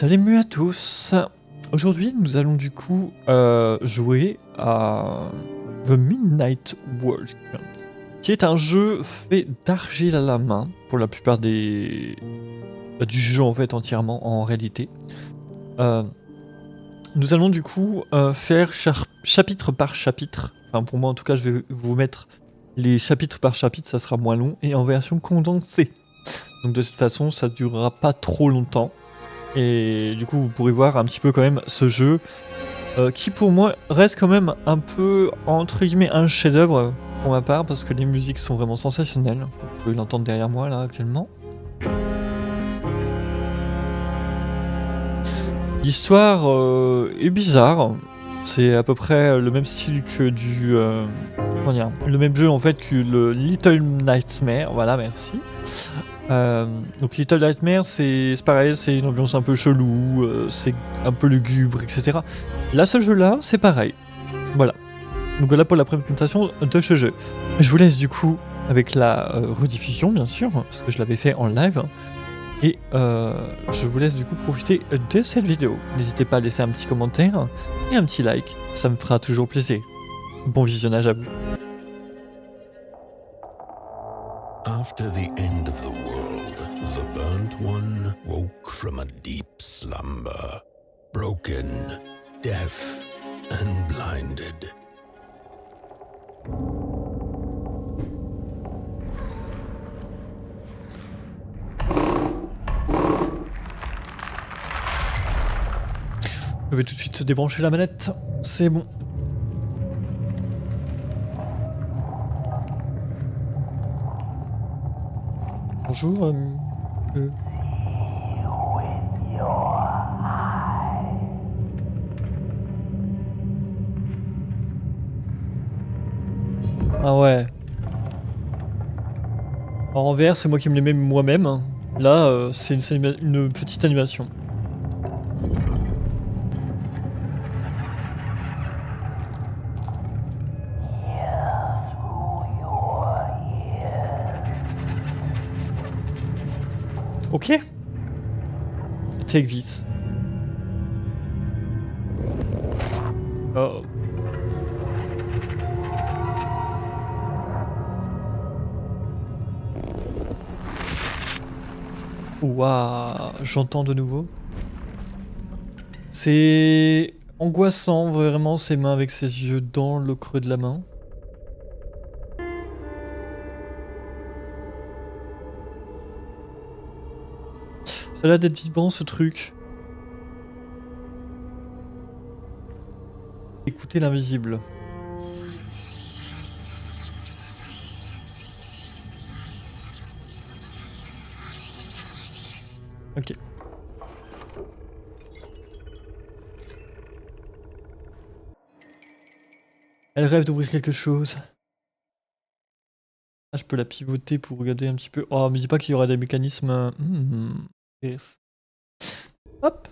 Salut à tous. Aujourd'hui, nous allons du coup jouer à The Midnight World, qui est un jeu fait d'argile à la main pour la plupart du jeu en fait entièrement en réalité. Nous allons du coup faire chapitre par chapitre. Enfin pour moi en tout cas, je vais vous mettre les chapitres par chapitre, ça sera moins long et en version condensée. Donc de cette façon, ça durera pas trop longtemps. Et du coup, vous pourrez voir un petit peu quand même ce jeu qui pour moi reste quand même un peu entre guillemets un chef-d'œuvre pour ma part parce que les musiques sont vraiment sensationnelles. Vous pouvez l'entendre derrière moi là actuellement. L'histoire est bizarre. C'est à peu près le même style que comment dire, le même jeu en fait que le Little Nightmare. Voilà, merci. Donc Little Nightmare, c'est pareil, c'est une ambiance un peu chelou, c'est un peu lugubre, etc. Là, ce jeu-là, c'est pareil. Voilà. Donc voilà pour la présentation de ce jeu. Je vous laisse du coup avec la rediffusion, bien sûr, parce que je l'avais fait en live. Et je vous laisse du coup profiter de cette vidéo. N'hésitez pas à laisser un petit commentaire et un petit like, ça me fera toujours plaisir. Bon visionnage à vous. After the end of the world, the burnt one woke from a deep slumber, broken, deaf, and blinded. Je vais tout de suite débrancher la manette, c'est bon. Bonjour, Ah ouais. En VR, c'est moi qui me les mets moi-même. Là, c'est une petite animation. Ok. Take this. Oh. Waouh, j'entends de nouveau. C'est angoissant, vraiment, ses mains avec ses yeux dans le creux de la main. Ça a l'air d'être vivant ce truc. Écoutez l'invisible. Ok. Elle rêve d'ouvrir quelque chose. Ah, je peux la pivoter pour regarder un petit peu. Oh, me dis pas qu'il y aura des mécanismes. Yes. Hop.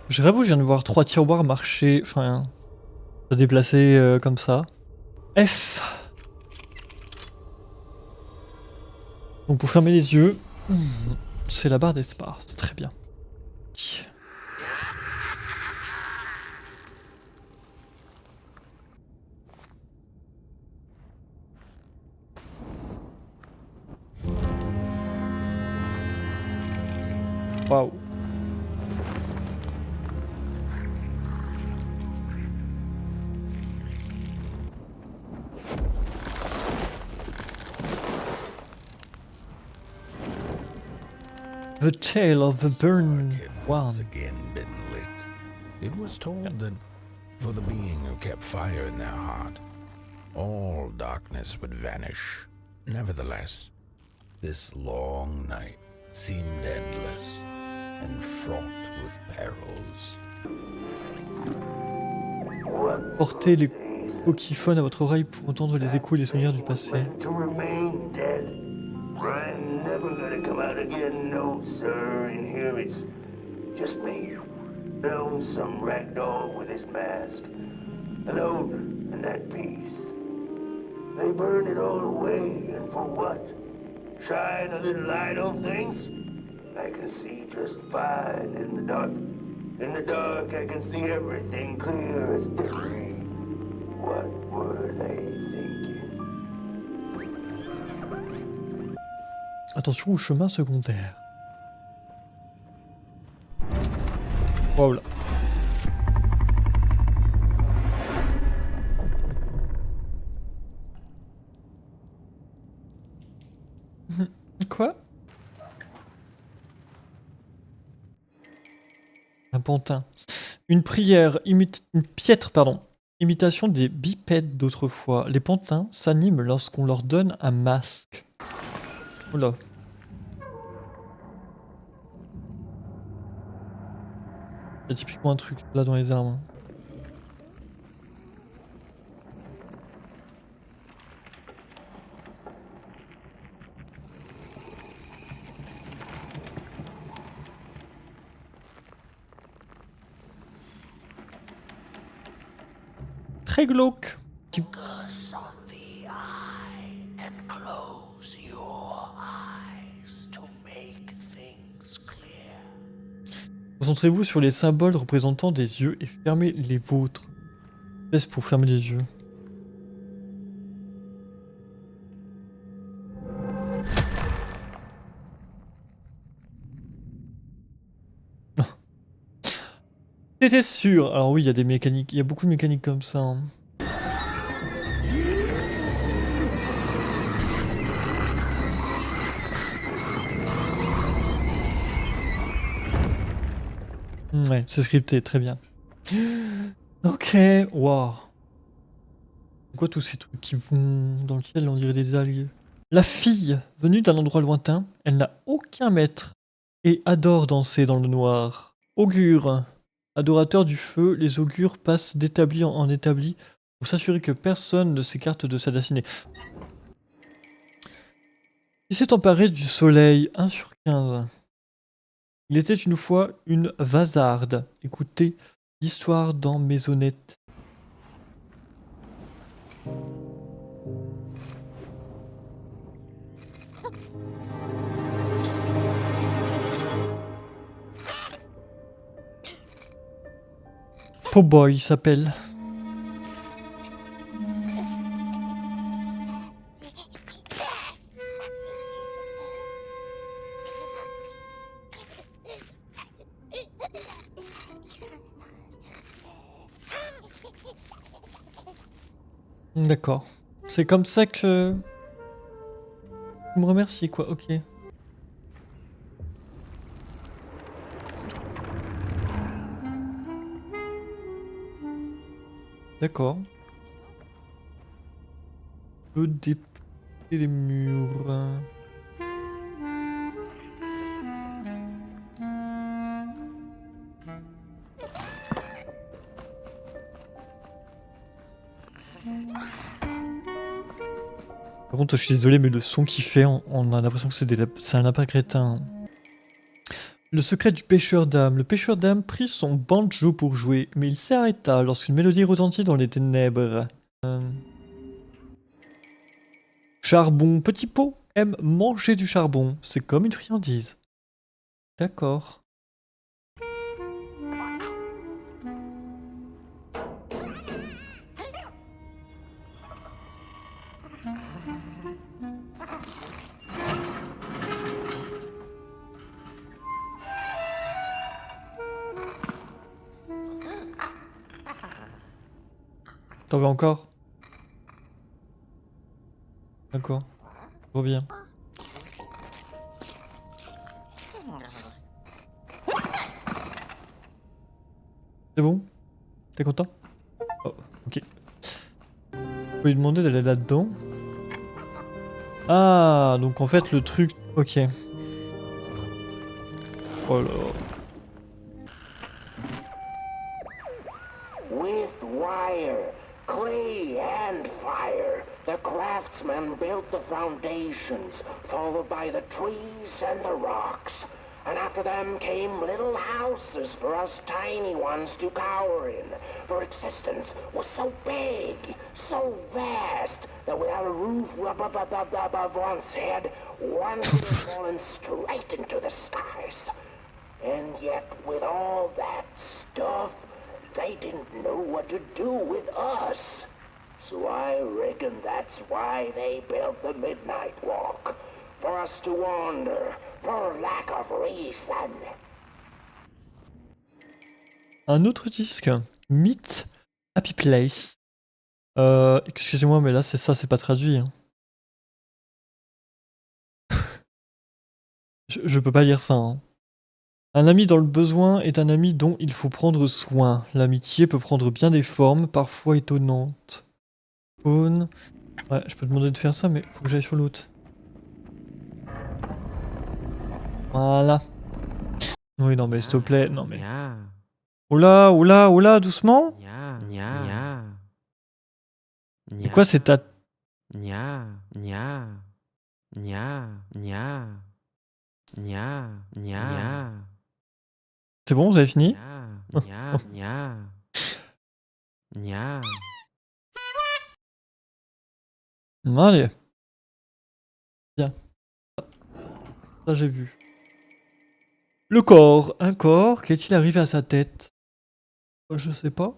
Je rêve où je viens de voir 3 tiroirs marcher, enfin, se déplacer comme ça. F. Donc pour fermer les yeux, c'est la barre d'espace, très bien. Waouh. The Tale of the Burn Once One. again been lit. It was told that for the being who kept fire in their heart, all darkness would vanish. Nevertheless, this long night seemed endless and fraught with perils. Portez les coquiphones à votre oreille pour entendre les échos et les souvenirs du passé. To remain dead. I'm never gonna come out again, no, sir. In here it's just me lonesome ragdoll with his mask, alone in that piece. They burned it all away, and for what? Shine a little light on things? I can see just fine in the dark. In the dark, I can see everything clear as day. What were they thinking? Attention au chemin secondaire. Wow là. Quoi? Un pantin. Une prière, une piètre, pardon. Imitation des bipèdes d'autrefois. Les pantins s'animent lorsqu'on leur donne un masque. Oula. Il y a typiquement un truc là dans les arbres. Très glauque. Focus on the eye and close your eyes to make things clear. Concentrez-vous sur les symboles représentant des yeux et fermez les vôtres. Laisse pour fermer les yeux. J'étais sûr. Alors oui, il y a des mécaniques, il y a beaucoup de mécaniques comme ça. Hein. Ouais, c'est scripté, très bien. Ok, waouh. C'est quoi tous ces trucs qui vont dans le ciel, on dirait des algues. La fille, venue d'un endroit lointain, elle n'a aucun maître et adore danser dans le noir. Augure. Adorateur du feu, les augures passent d'établi en établi pour s'assurer que personne ne s'écarte de sa destinée. Il s'est emparé du soleil, 1 sur 15. Il était une fois une vasarde. Écoutez l'histoire dans Maisonnette. Poboy il s'appelle. D'accord. C'est comme ça que... Vous me remerciez quoi, ok. D'accord. Peut déplier les murs. Par contre, je suis désolé, mais le son qu'il fait, on a l'impression que c'est un lapin crétin. Le secret du pêcheur d'âme. Le pêcheur d'âme prit son banjo pour jouer, mais il s'arrêta lorsqu'une mélodie retentit dans les ténèbres. Charbon. Petit pot aime manger du charbon. C'est comme une friandise. D'accord. T'en veux encore? D'accord. Reviens. C'est bon? T'es content? Oh, ok. Faut lui demander d'aller là-dedans. Ah, donc en fait le truc... Ok. Oh là. With wire, clay, and fire, the craftsman built the foundations, followed by the trees and the rocks. and after them came little houses for us tiny ones to cower in. For existence was so big, so vast, that without a roof above one's head, one could have fallen straight into the skies. And yet, with all that stuff, they didn't know what to do with us. So I reckon that's why they built the Midnight Walk. For us to wander, for lack of reason. Un autre disque, Meet Happy Place. Excusez-moi, mais là, c'est pas traduit. Hein. je peux pas lire ça. Hein. Un ami dans le besoin est un ami dont il faut prendre soin. L'amitié peut prendre bien des formes, parfois étonnantes. Faune. Ouais, je peux te demander de faire ça, mais faut que j'aille sur l'autre. Voilà. Oui, non, mais s'il te plaît, non, mais. Oula, oula, oula, doucement. Et quoi, c'est ta. C'est bon, vous avez fini? Allez. Bien. Ça, j'ai vu. Le corps. Un corps. Qu'est-il arrivé à sa tête? Je sais pas.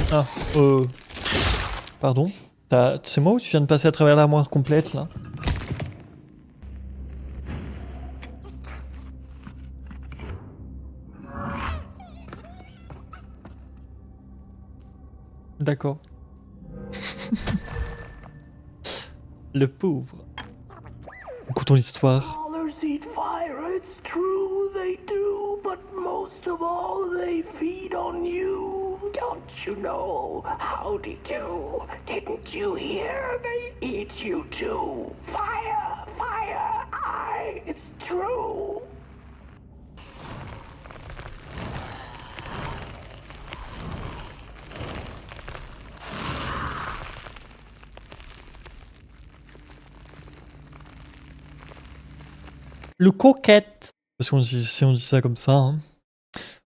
Ah, pardon. C'est moi ou tu viens de passer à travers l'armoire complète là? D'accord. Le pauvre. Écoutons l'histoire. Dollars eat fire, it's true they do, but most of all they feed on you. Don't you know? Howdy do. Didn't you hear? They eat you too. Fire, fire, aye, it's true. Le coquette. Parce qu'on dit, si on dit ça comme ça. Hein.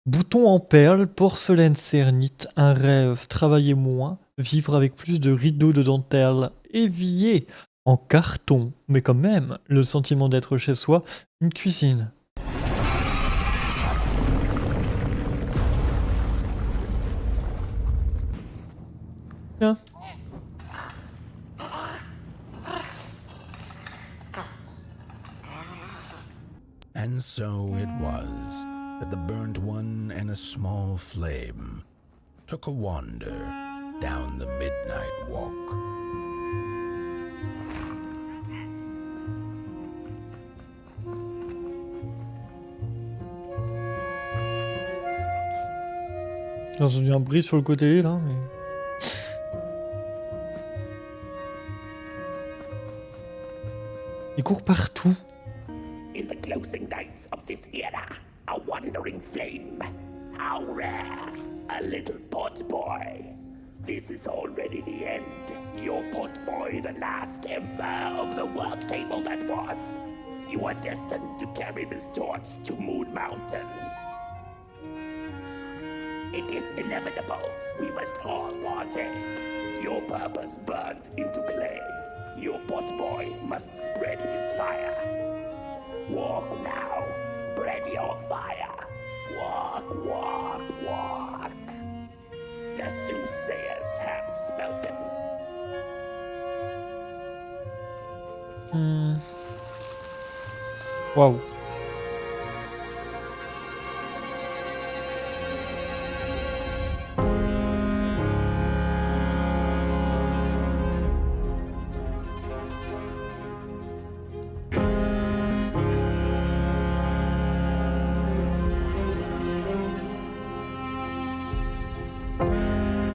Bouton en perles, porcelaine cernite, un rêve, travailler moins, vivre avec plus de rideaux de dentelle, évier en carton, mais quand même, le sentiment d'être chez soi, une cuisine. Tiens. And so it was that the burnt one and a small flame took a wander down the midnight walk. J'ai entendu un bruit sur le côté là, mais... Il court partout. In the closing nights of this era, a wandering flame. How rare, a little pot boy. This is already the end. Your pot boy, the last ember of the work table that was. You are destined to carry this torch to Moon Mountain. It is inevitable. We must all partake. Your purpose burnt into clay. Your pot boy must spread his fire. Walk now, spread your fire. Walk, walk, walk. The soothsayers have spoken. Waouh.